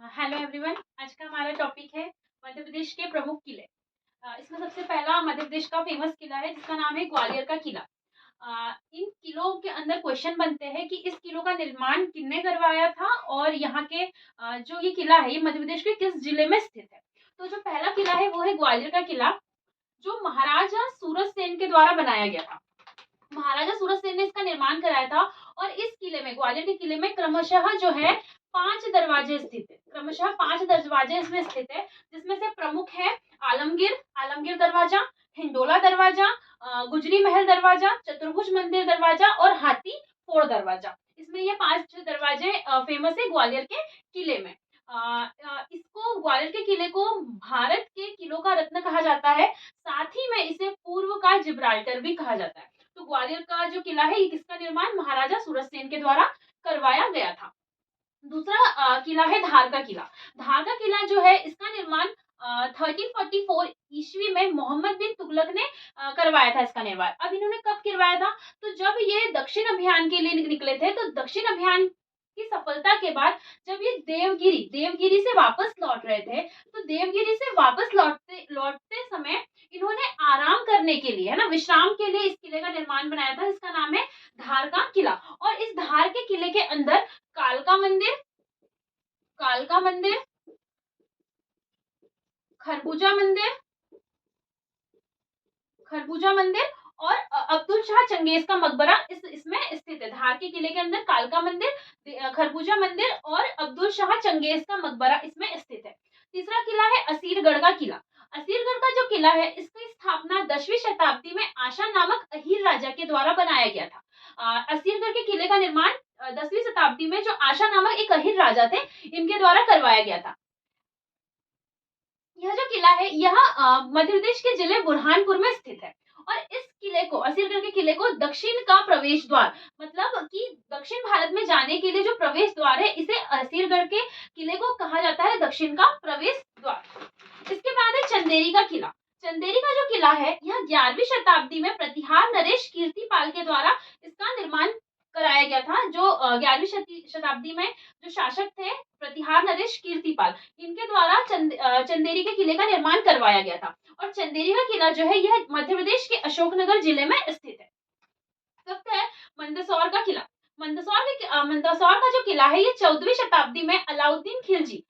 Hello everyone. आज का हमारा टॉपिक है मध्य प्रदेश के प्रमुख किले। इसमें सबसे पहला मध्य प्रदेश का फेमस किला है जिसका नाम है ग्वालियर का किला। इन किलों के अंदर क्वेश्चन बनते हैं कि इस किलों का निर्माण किसने करवाया था और यहाँ के जो ये किला है ये मध्य प्रदेश के किस जिले में स्थित है। तो जो पहला किला है वो है ग्वालियर का किला, जो महाराजा सूरज सेन के द्वारा बनाया गया था। महाराजा सूरज सेन ने इसका निर्माण कराया था और इस किले में, ग्वालियर के किले में क्रमशः जो है 5 दरवाजे स्थित है। क्रमशः 5 दरवाजे इसमें स्थित है, जिसमें से प्रमुख है आलमगीर दरवाजा, हिंडोला दरवाजा, गुजरी महल दरवाजा, चतुर्भुज मंदिर दरवाजा और हाथी फोड़ दरवाजा। इसमें ये 5 दरवाजे फेमस है ग्वालियर के किले में। इसको, ग्वालियर के किले को भारत के किलों का रत्न कहा जाता है। साथ ही में इसे पूर्व का जिब्राल्टर भी कहा जाता है। तो ग्वालियर का जो किला है ये किसका निर्माण महाराजा सूरजसेन के द्वारा करवाया गया था। दूसरा किला है धार का किला। धार का किला जो है इसका निर्माण 1344 ईस्वी में मोहम्मद बिन तुगलक ने करवाया था इसका निर्माण। अब इन्होंने कब करवाया था? तो जब ये दक्षिण अभियान के लिए निकले थे, तो दक्षिण अभियान की सफलता के बाद जब ये देवगिरी से वापस लौट रहे थे, तो देवगिरी से वापस लौटते समय इन्होंने आराम करने के लिए, है ना, विश्राम के लिए इस किले का निर्माण बनाया था। इसका नाम है धार का किला। और इस धार के किले के अंदर कालका मंदिर, खरबूजा मंदिर और अब्दुल शाह चंगेज का मकबरा इसमें स्थित है। धार के किले के अंदर कालका मंदिर, खरबूजा मंदिर और अब्दुल शाह चंगेज का मकबरा इसमें स्थित है। तीसरा किला है असीरगढ़ का किला। असीरगढ़ का जो किला है इसकी स्थापना 10वीं शताब्दी में आशा नामक अहीर राजा के द्वारा बनाया गया था। असीरगढ़ के किले का निर्माण 10वीं शताब्दी में जो आशा नामक एक अहीर राजा थे इनके द्वारा करवाया गया था। यह जो किला है यह मध्य प्रदेश के जिले बुरहानपुर में स्थित है। और इस किले को, असीरगढ़ के किले को दक्षिण का प्रवेश द्वार, मतलब कि दक्षिण भारत में जाने के लिए जो प्रवेश द्वार है, इसे असीरगढ़ के किले को कहा जाता है दक्षिण का प्रवेश द्वार। इसके बाद है चंदेरी का किला। चंदेरी का जो किला है यह 11वीं शताब्दी में प्रतिहार नरेश कीर्तिपाल के द्वारा इसका निर्माण कराया गया था। जो 11वीं शताब्दी में जो शासक थे प्रतिहार नरेश कीर्तिपाल, इनके द्वारा चंदेरी के किले का निर्माण करवाया गया था। और चंदेरी का किला जो है यह मध्य प्रदेश के अशोकनगर जिले में स्थित है। फिफ्थ है मंदसौर का किला। मंदसौर का जो किला है ये 14वीं शताब्दी में अलाउद्दीन खिलजी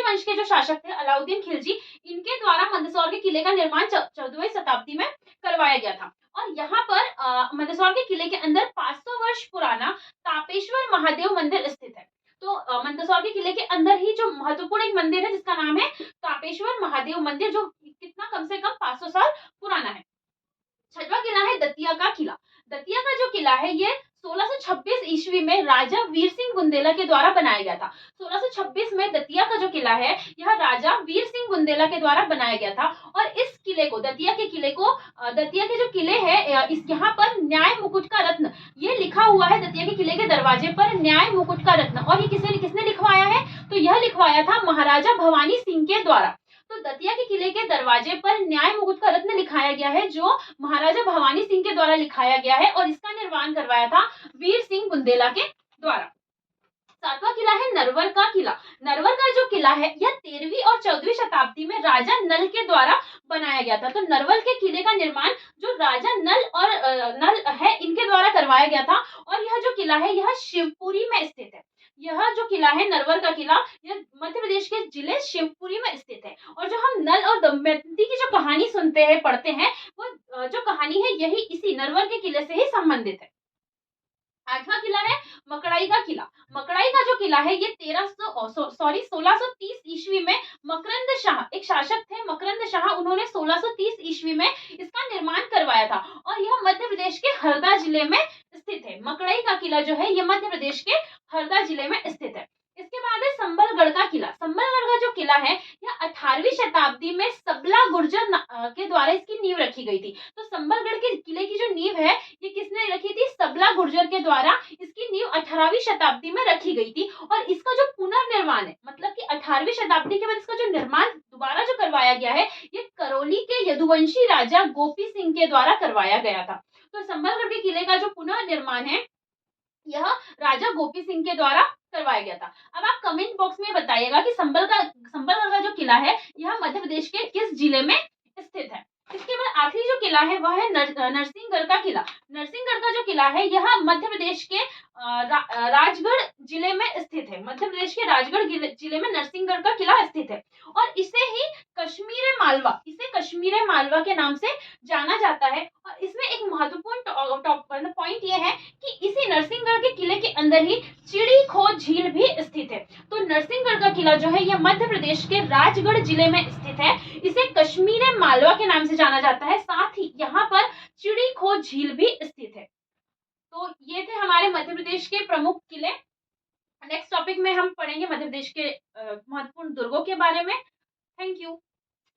वंश के जो शासक थे अलाउद्दीन खिलजी, इनके द्वारा मंदसौर के किले का निर्माण 14वीं शताब्दी में करवाया गया था। और यहाँ पर मंदसौर के किले के अंदर 500 वर्ष पुराना तापेश्वर महादेव मंदिर स्थित है। तो मंदसौर के किले के अंदर ही जो महत्वपूर्ण एक मंदिर है जिसका नाम है तापेश्वर महादेव मंदिर, जो कितना, कम से कम 500 साल पुराना है। छठवां किला है दतिया का किला। दतिया का जो किला है ये 1626 ईस्वी में राजा वीर सिंह बुंदेला के द्वारा बनाया गया था। 1626 में दतिया का जो किला है यह राजा वीर सिंह बुंदेला के द्वारा बनाया गया था। और इस किले को, दतिया के जो किले है, इस यहाँ पर न्याय मुकुट का रत्न ये लिखा हुआ है। दतिया के किले के दरवाजे पर न्याय मुकुट का रत्न, और ये किसने लिखवाया है? तो यह लिखवाया था महाराजा भवानी सिंह के द्वारा। तो दतिया के किले के दरवाजे पर न्याय मुकुट का रत्न लिखाया गया है, जो महाराजा भवानी सिंह के द्वारा लिखाया गया है, और इसका निर्माण करवाया था वीर सिंह बुंदेला के द्वारा। सातवां किला है नरवर का किला। नरवर का जो किला है यह 13वीं और 14वीं शताब्दी में राजा नल के द्वारा बनाया गया था। तो नरवर के किले का निर्माण जो राजा नल है इनके द्वारा करवाया गया था। और यह जो किला है यह शिवपुरी में स्थित है। यह जो किला है नरवर का किला, यह मध्य प्रदेश के जिले शिवपुरी में स्थित है। और जो हम नल और दमयंती की जो कहानी सुनते हैं, पढ़ते हैं, वो जो कहानी है यही इसी नरवर के किले से ही संबंधित है। आठवां किला है मकड़ाई का किला। मकड़ाई का जो किला है ये 1630 ईस्वी में मकरंद शाह, एक शासक थे मकरंद शाह, उन्होंने 1630 ईस्वी में इसका निर्माण करवाया था। और यह मध्य प्रदेश के हरदा जिले में स्थित है। मकड़ाई का किला जो है यह मध्य प्रदेश के हरदा जिले में स्थित है। इसके बाद है संबलगढ़ का किला। संबलगढ़ का जो किला है यह 18वीं शताब्दी में सबला गुर्जर के द्वारा इसकी नींव रखी गई थी। तो संबलगढ़ के किले की जो नींव है ये किसने रखी थी? सबला गुर्जर के द्वारा इसकी नींव 18वीं शताब्दी में रखी गई थी। और इसका जो पुनर्निर्माण है, मतलब कि 18वीं शताब्दी के बाद इसका जो निर्माण दोबारा जो करवाया गया है, ये करौली के यदुवंशी राजा गोपी सिंह के द्वारा करवाया गया था। तो संबलगढ़ के किले का जो पुनर्निर्माण है यह राजा गोपी सिंह के द्वारा करवाया गया था। अब आप कमेंट बॉक्स में बताइएगा कि संबलगढ़ का जो किला है यह मध्य प्रदेश के किस जिले में स्थित है। इसके बाद आखिरी जो किला है वह है नरसिंहगढ़ का किला। नरसिंहगढ़ का जो किला है यह मध्य प्रदेश के राजगढ़ जिले में स्थित है। मध्य प्रदेश के राजगढ़ जिले में नरसिंहगढ़ का किला स्थित है और इसे कश्मीर मालवा के नाम से जाना जाता है। और इसमें एक महत्वपूर्ण पॉइंट यह है कि इसी नरसिंहगढ़ के किले के अंदर ही चिड़ी खो झील भी स्थित है। तो नरसिंहगढ़ का किला जो है यह मध्य प्रदेश के राजगढ़ जिले में स्थित है। इसे कश्मीर मालवा के नाम से जाना जाता है। साथ ही यहाँ पर चिड़ी खो झील भी स्थित है। तो ये थे हमारे मध्य प्रदेश के प्रमुख किले। नेक्स्ट टॉपिक में हम पढ़ेंगे मध्य प्रदेश के महत्वपूर्ण दुर्गों के बारे में। Thank you.